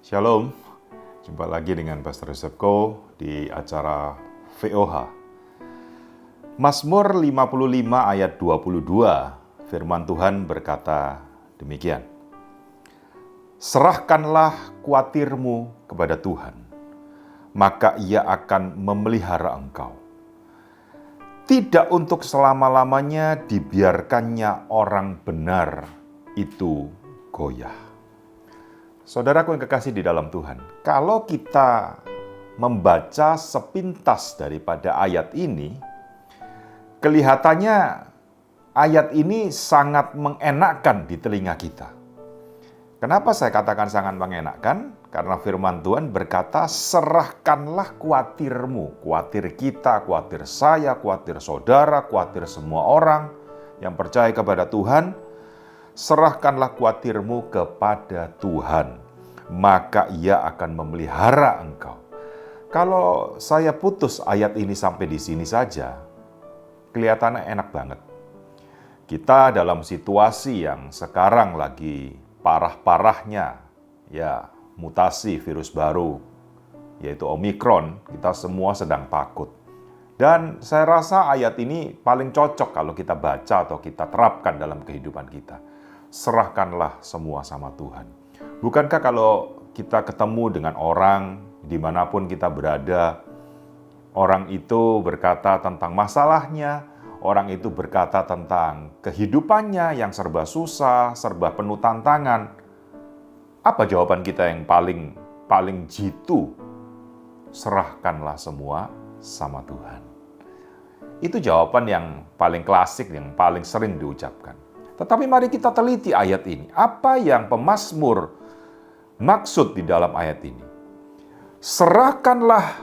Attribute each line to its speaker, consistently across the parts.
Speaker 1: Shalom, jumpa lagi dengan Pastor Yosefko di acara VOH. Mazmur 55 ayat 22, firman Tuhan berkata demikian. Serahkanlah kuatirmu kepada Tuhan, maka Ia akan memelihara engkau. Tidak untuk selama-lamanya dibiarkannya orang benar itu goyah. Saudaraku yang kekasih di dalam Tuhan, kalau kita membaca sepintas daripada ayat ini, kelihatannya ayat ini sangat mengenakkan di telinga kita. Kenapa saya katakan sangat mengenakkan? Karena firman Tuhan berkata, serahkanlah kuatirmu, kuatir kita, kuatir saya, kuatir saudara, kuatir semua orang yang percaya kepada Tuhan. Serahkanlah kuatirmu kepada Tuhan, maka Ia akan memelihara engkau. Kalau saya putus ayat ini sampai di sini saja, kelihatannya enak banget. Kita dalam situasi yang sekarang lagi parah-parahnya, ya mutasi virus baru, yaitu Omikron, kita semua sedang takut. Dan saya rasa ayat ini paling cocok kalau kita baca atau kita terapkan dalam kehidupan kita. Serahkanlah semua sama Tuhan. Bukankah kalau kita ketemu dengan orang, dimanapun kita berada, orang itu berkata tentang masalahnya, orang itu berkata tentang kehidupannya yang serba susah, serba penuh tantangan. Apa jawaban kita yang paling jitu? Serahkanlah semua sama Tuhan. Itu jawaban yang paling klasik, yang paling sering diucapkan. Tetapi mari kita teliti ayat ini. Apa yang pemazmur maksud di dalam ayat ini? Serahkanlah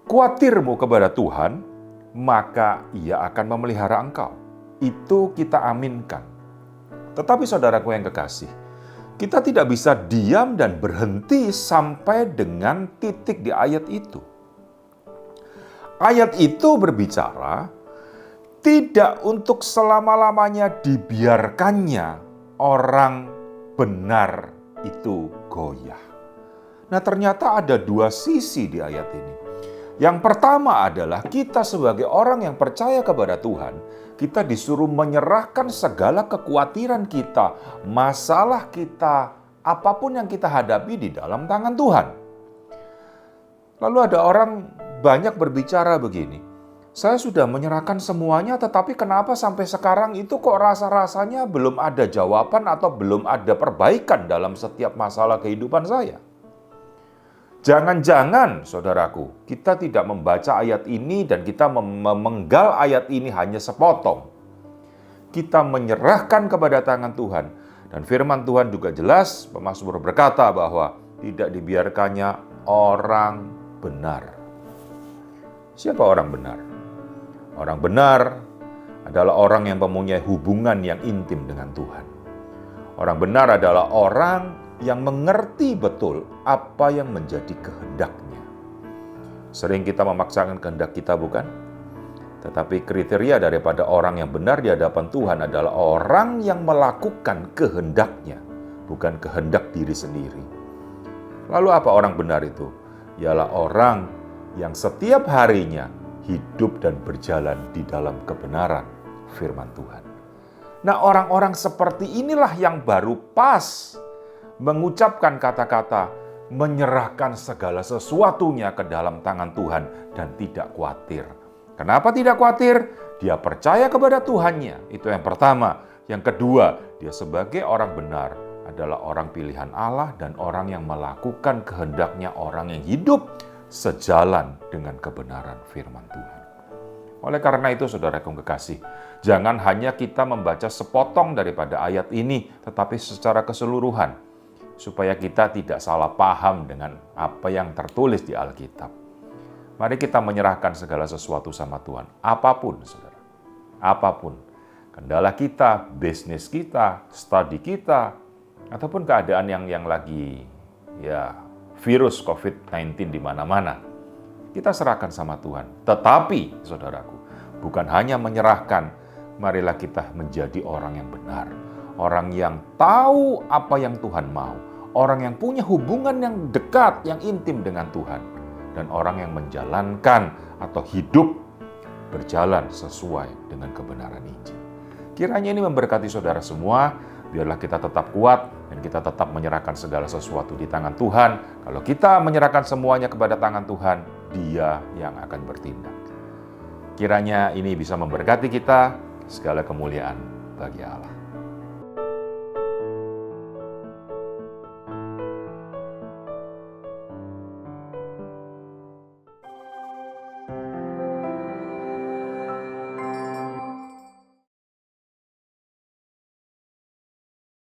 Speaker 1: kuatirmu kepada Tuhan, maka Ia akan memelihara engkau. Itu kita aminkan. Tetapi saudaraku yang kekasih, kita tidak bisa diam dan berhenti sampai dengan titik di ayat itu. Ayat itu berbicara tidak untuk selama-lamanya dibiarkannya orang benar itu goyah. Nah, ternyata ada dua sisi di ayat ini. Yang pertama adalah kita sebagai orang yang percaya kepada Tuhan, kita disuruh menyerahkan segala kekhawatiran kita, masalah kita, apapun yang kita hadapi di dalam tangan Tuhan. Lalu ada orang banyak berbicara begini, saya sudah menyerahkan semuanya, tetapi kenapa sampai sekarang itu kok rasa-rasanya belum ada jawaban atau belum ada perbaikan dalam setiap masalah kehidupan saya? Jangan-jangan, saudaraku, kita tidak membaca ayat ini dan kita memenggal ayat ini hanya sepotong. Kita menyerahkan kepada tangan Tuhan. Dan firman Tuhan juga jelas, pemazmur berkata bahwa tidak dibiarkannya orang benar. Siapa orang benar? Orang benar adalah orang yang mempunyai hubungan yang intim dengan Tuhan. Orang benar adalah orang yang mengerti betul apa yang menjadi kehendaknya. Sering kita memaksakan kehendak kita, bukan? Tetapi kriteria daripada orang yang benar di hadapan Tuhan adalah orang yang melakukan kehendaknya, bukan kehendak diri sendiri. Lalu apa orang benar itu? Ialah orang yang setiap harinya hidup dan berjalan di dalam kebenaran firman Tuhan. Nah, orang-orang seperti inilah yang baru pas mengucapkan kata-kata menyerahkan segala sesuatunya ke dalam tangan Tuhan dan tidak khawatir. Kenapa tidak khawatir? Dia percaya kepada Tuhannya. Itu yang pertama. Yang kedua, dia sebagai orang benar adalah orang pilihan Allah dan orang yang melakukan kehendaknya, orang yang hidup sejalan dengan kebenaran firman Tuhan. Oleh karena itu, saudaraku yang kekasih, jangan hanya kita membaca sepotong daripada ayat ini, tetapi secara keseluruhan, supaya kita tidak salah paham dengan apa yang tertulis di Alkitab. Mari kita menyerahkan segala sesuatu sama Tuhan, apapun, saudara. Apapun. Kendala kita, bisnis kita, studi kita, ataupun keadaan yang lagi virus COVID-19 di mana-mana. Kita serahkan sama Tuhan. Tetapi, saudaraku, bukan hanya menyerahkan, marilah kita menjadi orang yang benar. Orang yang tahu apa yang Tuhan mau. orang yang punya hubungan yang dekat, yang intim dengan Tuhan, dan orang yang menjalankan atau hidup berjalan sesuai dengan kebenaran Injil. Kiranya ini memberkati saudara semua. Biarlah kita tetap kuat dan kita tetap menyerahkan segala sesuatu di tangan Tuhan. Kalau kita menyerahkan semuanya kepada tangan Tuhan, Dia yang akan bertindak. Kiranya ini bisa memberkati kita. Segala kemuliaan bagi Allah.